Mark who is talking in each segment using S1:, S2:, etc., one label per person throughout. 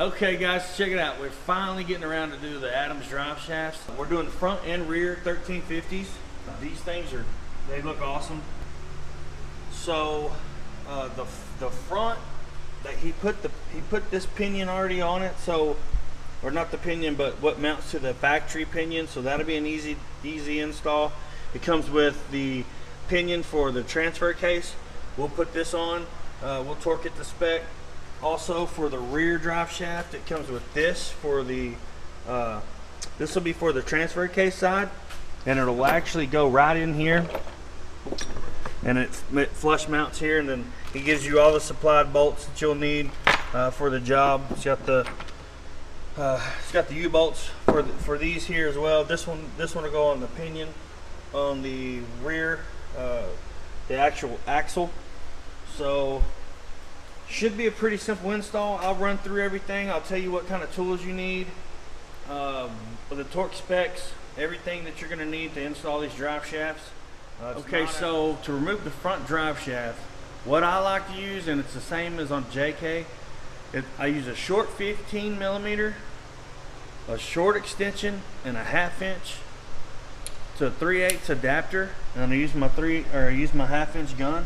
S1: Okay guys, check it out. We're finally getting around to do the Adams Driveshafts. We're doing the front and rear 1350s. These things they look awesome. So the front, he put this pinion already on it, so, or not the pinion, but what mounts to the factory pinion, so that'll be an easy install. It comes with the pinion for the transfer case. We'll put this on, we'll torque it to spec. Also for the rear drive shaft, it comes with this for the this will be for the transfer case side, and it'll actually go right in here, and it flush mounts here, and then it gives you all the supplied bolts that you'll need for the job. It's got the U-bolts for these here as well. This one will go on the pinion on the rear, the actual axle. So should be a pretty simple install. I'll run through everything. I'll tell you what kind of tools you need, the torque specs, everything that you're going to need to install these drive shafts. Okay, so to remove the front drive shaft, what I like to use, and it's the same as on JK, I use a short 15 millimeter, a short extension, and a 1/2 inch to 3/8 adapter, and I use my 1/2 inch gun.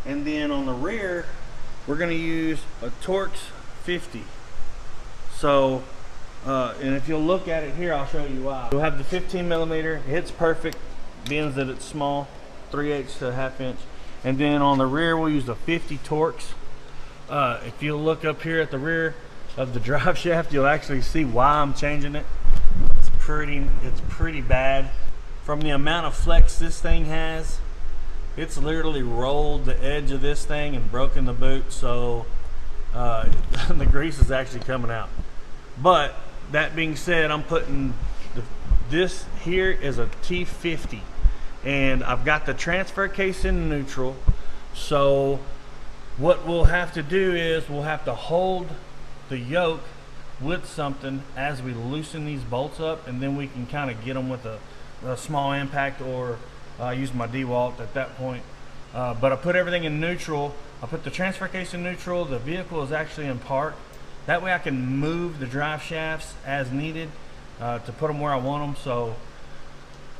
S1: And then on the rear, we're going to use a Torx 50. So, and if you'll look at it here, I'll show you why. We'll have the 15 millimeter. It hits perfect, being that it's small, 3/8 to 1/2 inch. And then on the rear, we'll use a 50 Torx. If you look up here at the rear of the drive shaft, you'll actually see why I'm changing it. It's pretty bad. From the amount of flex this thing has, it's literally rolled the edge of this thing and broken the boot, so the grease is actually coming out. But that being said, I'm putting this here is a T50, and I've got the transfer case in neutral. So what we'll have to do is we'll have to hold the yoke with something as we loosen these bolts up, and then we can kind of get them with a small impact, or use my DeWalt at that point. But I put everything in neutral. I put the transfer case in neutral. The vehicle is actually in park. That way I can move the drive shafts as needed to put them where I want them. So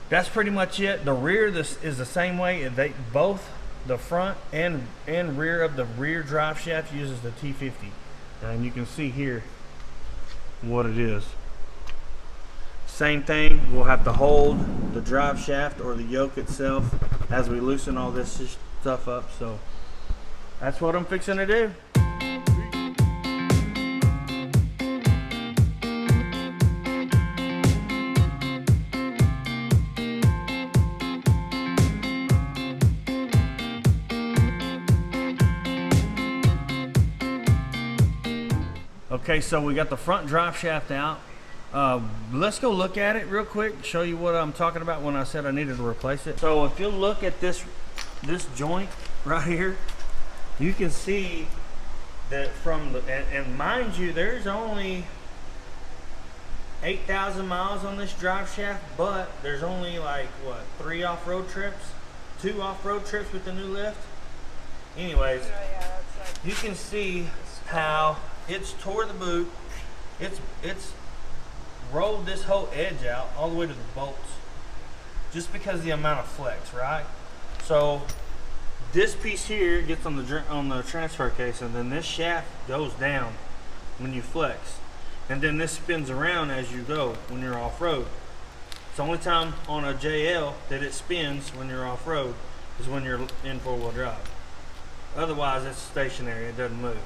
S1: that's pretty much it. The rear, this is the same way. Both the front and rear of the rear drive shaft uses the T50. And you can see here what it is. Same thing, we'll have to hold the drive shaft or the yoke itself as we loosen all this stuff up. So that's what I'm fixing to do. Okay, so we got the front drive shaft out. Let's go look at it real quick, show you what I'm talking about when I said I needed to replace it. So if you look at this joint right here, you can see that from the, and mind you, there's only 8,000 miles on this drive shaft, but there's only like, what, 3 off-road trips? 2 off-road trips with the new lift? Anyways, you can see how it's tore the boot. It's rolled this whole edge out all the way to the bolts, just because of the amount of flex, right? So this piece here gets on the transfer case, and then this shaft goes down when you flex, and then this spins around as you go when you're off-road. It's the only time on a JL that it spins when you're off-road is when you're in 4-wheel drive. Otherwise it's stationary, it doesn't move.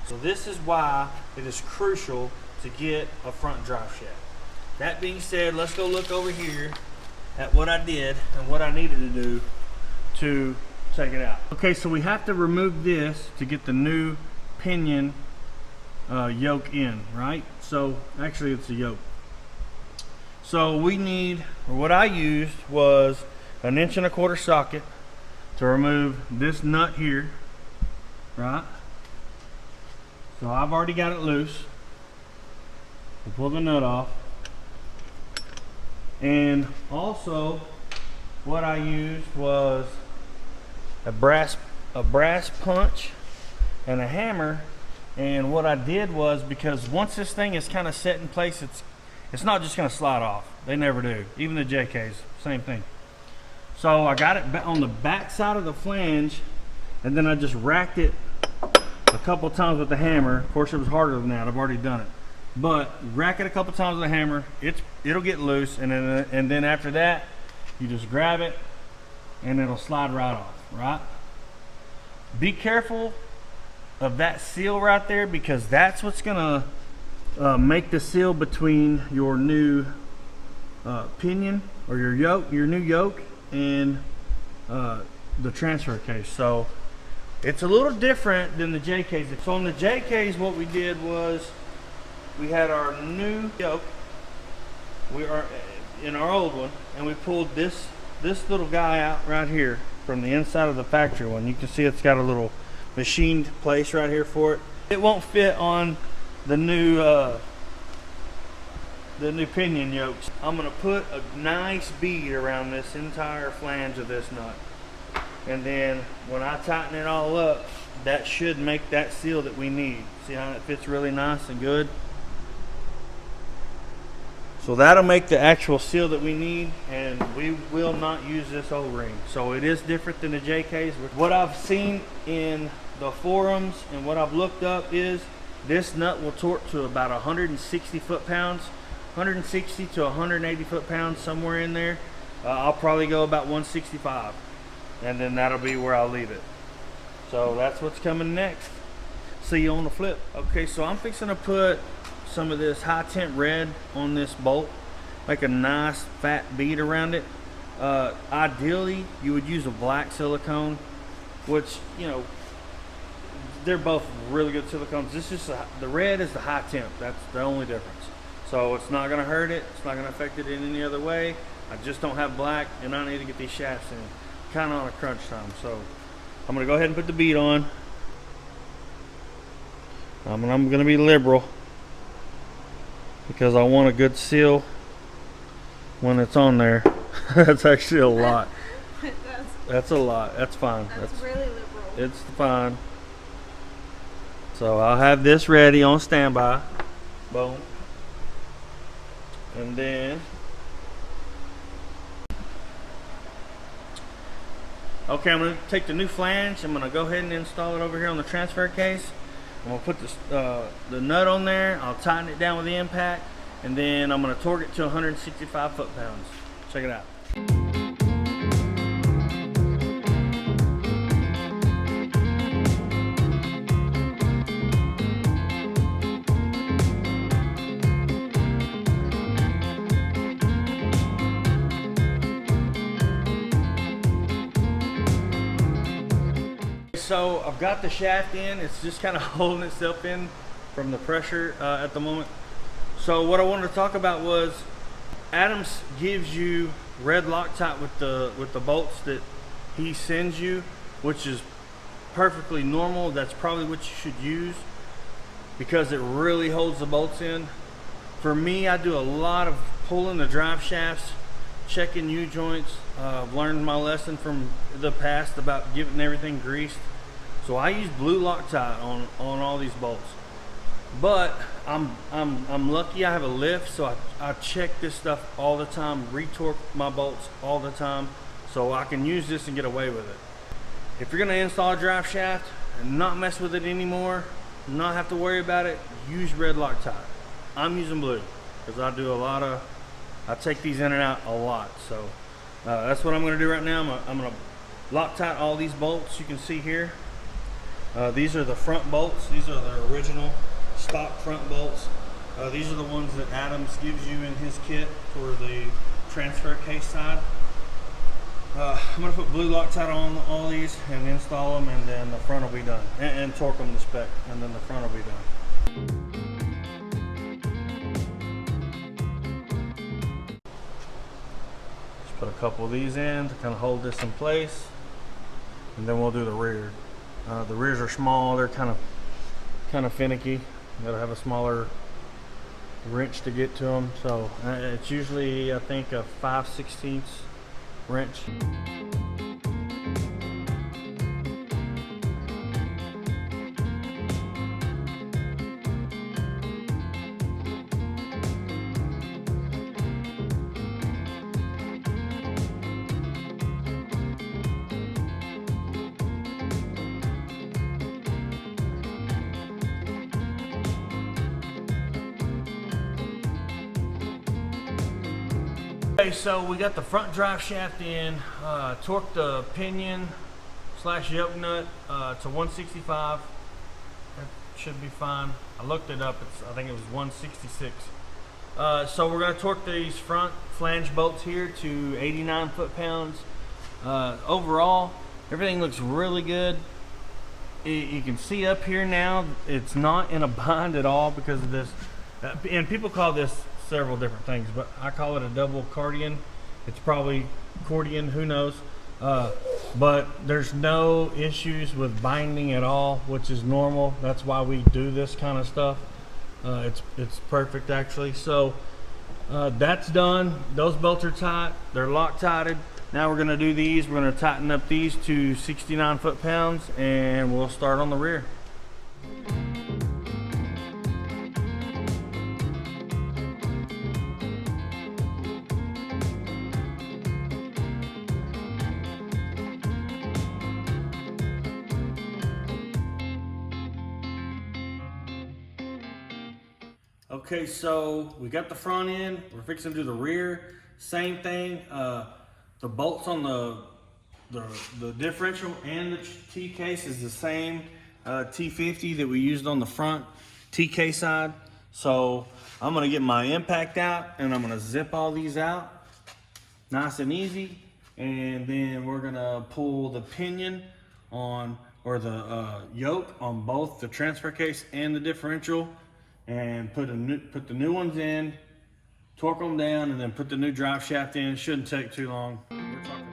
S1: So this is why it is crucial to get a front drive shaft. That being said, let's go look over here at what I did and what I needed to do to take it out. Okay, so we have to remove this to get the new pinion yoke in, right? So actually it's a yoke. So we need, or what I used was 1 1/4 inch socket to remove this nut here, right? So I've already got it loose. We'll pull the nut off. And also what I used was a brass punch and a hammer And what I did was, because once this thing is kind of set in place, it's not just going to slide off. They never do. Even the JKs, same thing. So I got it on the back side of the flange, and then I just racked it a couple times with the hammer. Of course, it was harder than that. I've already done it. But rack it a couple times with the hammer. It'll get loose, and then after that, you just grab it, and it'll slide right off. Right? Be careful of that seal right there, because that's what's gonna make the seal between your new pinion or your new yoke, and the transfer case. So it's a little different than the JKs. So on the JKs, what we did was we had our new yoke. We are in our old one, and we pulled this little guy out right here from the inside of the factory one. You can see it's got a little machined place right here for it. It won't fit on the new pinion yokes. I'm gonna put a nice bead around this entire flange of this nut, and then when I tighten it all up, that should make that seal that we need. See how it fits really nice and good? So that'll make the actual seal that we need, and we will not use this O-ring. So it is different than the JKs. What I've seen in the forums and what I've looked up is this nut will torque to about 160 foot-pounds, 160 to 180 foot-pounds, somewhere in there. I'll probably go about 165, and then that'll be where I'll leave it. So that's what's coming next. See you on the flip. Okay, so I'm fixing to put some of this high temp red on this bolt, make a nice fat bead around it. Ideally you would use a black silicone, which, you know, they're both really good silicones. This is the red is the high temp. That's the only difference. So it's not going to hurt it, it's not going to affect it in any other way. I just don't have black, and I need to get these shafts in kind of on a crunch time. So I'm going to go ahead and put the bead on. I'm going to be liberal, because I want a good seal when it's on there. That's actually a lot. That's a lot. That's fine.
S2: That's really liberal.
S1: It's fine. So I'll have this ready on standby. Boom. And then, okay, I'm going to take the new flange. I'm going to go ahead and install it over here on the transfer case. I'm going to put this, the nut on there. I'll tighten it down with the impact, and then I'm going to torque it to 165 foot-pounds. Check it out. So I've got the shaft in. It's just kind of holding itself in from the pressure at the moment. So what I wanted to talk about was Adams gives you red Loctite with the bolts that he sends you, which is perfectly normal. That's probably what you should use, because it really holds the bolts in. For me, I do a lot of pulling the drive shafts, checking U-joints. I've learned my lesson from the past about getting everything greased. So I use blue Loctite on all these bolts. But I'm lucky I have a lift, so I check this stuff all the time, retorque my bolts all the time, so I can use this and get away with it. If you're gonna install a drive shaft and not mess with it anymore, not have to worry about it, use red Loctite. I'm using blue because I take these in and out a lot. So that's what I'm gonna do right now. I'm gonna Loctite all these bolts you can see here. These are the front bolts. These are the original stock front bolts. These are the ones that Adams gives you in his kit for the transfer case side. I'm going to put blue Loctite on all these and install them, and then the front will be done. And torque them to spec, and then the front will be done. Just put a couple of these in to kind of hold this in place, and then we'll do the rear. The rears are small, they're kind of finicky. You gotta have a smaller wrench to get to them. So it's usually, I think, a 5/16 wrench. Okay, so we got the front drive shaft in, torqued the pinion / yoke nut to 165. That should be fine. I looked it up, I think it was 166. So we're going to torque these front flange bolts here to 89 foot-pounds. Overall, everything looks really good. You can see up here now, it's not in a bind at all because of this. And people call this several different things, but I call it a double cardian. It's probably cordian, who knows. But there's no issues with binding at all, which is normal. That's why we do this kind of stuff. It's perfect actually. So that's done. Those bolts are tight. They're Loctited. Now we're going to do these. We're going to tighten up these to 69 foot-pounds, and we'll start on the rear. Okay, so we got the front end. We're fixing to do the rear. Same thing. The bolts on the differential and the T case is the same T50 that we used on the front TK side. So I'm gonna get my impact out and I'm gonna zip all these out, nice and easy. And then we're gonna pull the pinion on, or the yoke on both the transfer case and the differential, and put the new ones in, torque them down, and then put the new drive shaft in. Shouldn't take too long. We're talking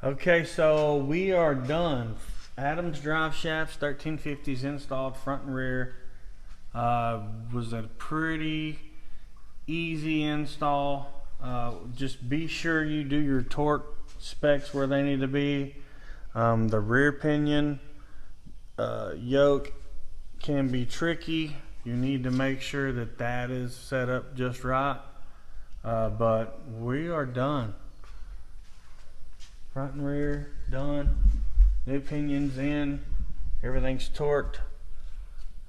S1: Okay, so we are done. Adams Driveshafts 1350s installed front and rear. Was a pretty easy install. Just be sure you do your torque specs where they need to be. The rear pinion yoke can be tricky. You need to make sure that that is set up just right. But we are done. Front and rear done. New pinions in. Everything's torqued.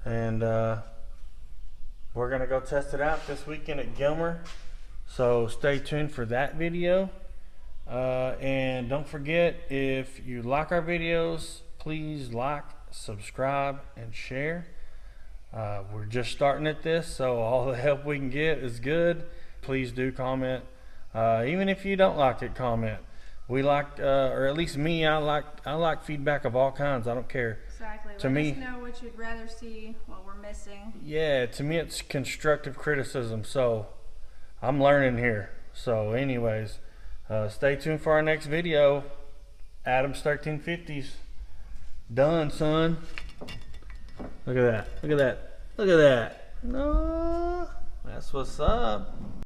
S1: And we're gonna go test it out this weekend at Gilmer. So stay tuned for that video. And don't forget, if you like our videos, please like, subscribe, and share. We're just starting at this, so all the help we can get is good. Please do comment. Even if you don't like it, comment. We like, or at least me, I like feedback of all kinds. I don't care.
S2: Exactly.
S1: To me,
S2: let us know what you'd rather see, what we're missing.
S1: Yeah, to me it's constructive criticism. So I'm learning here. So anyways, stay tuned for our next video. Adams 1350s. Done, son. Look at that. Look at that. Look at that. No, that's what's up.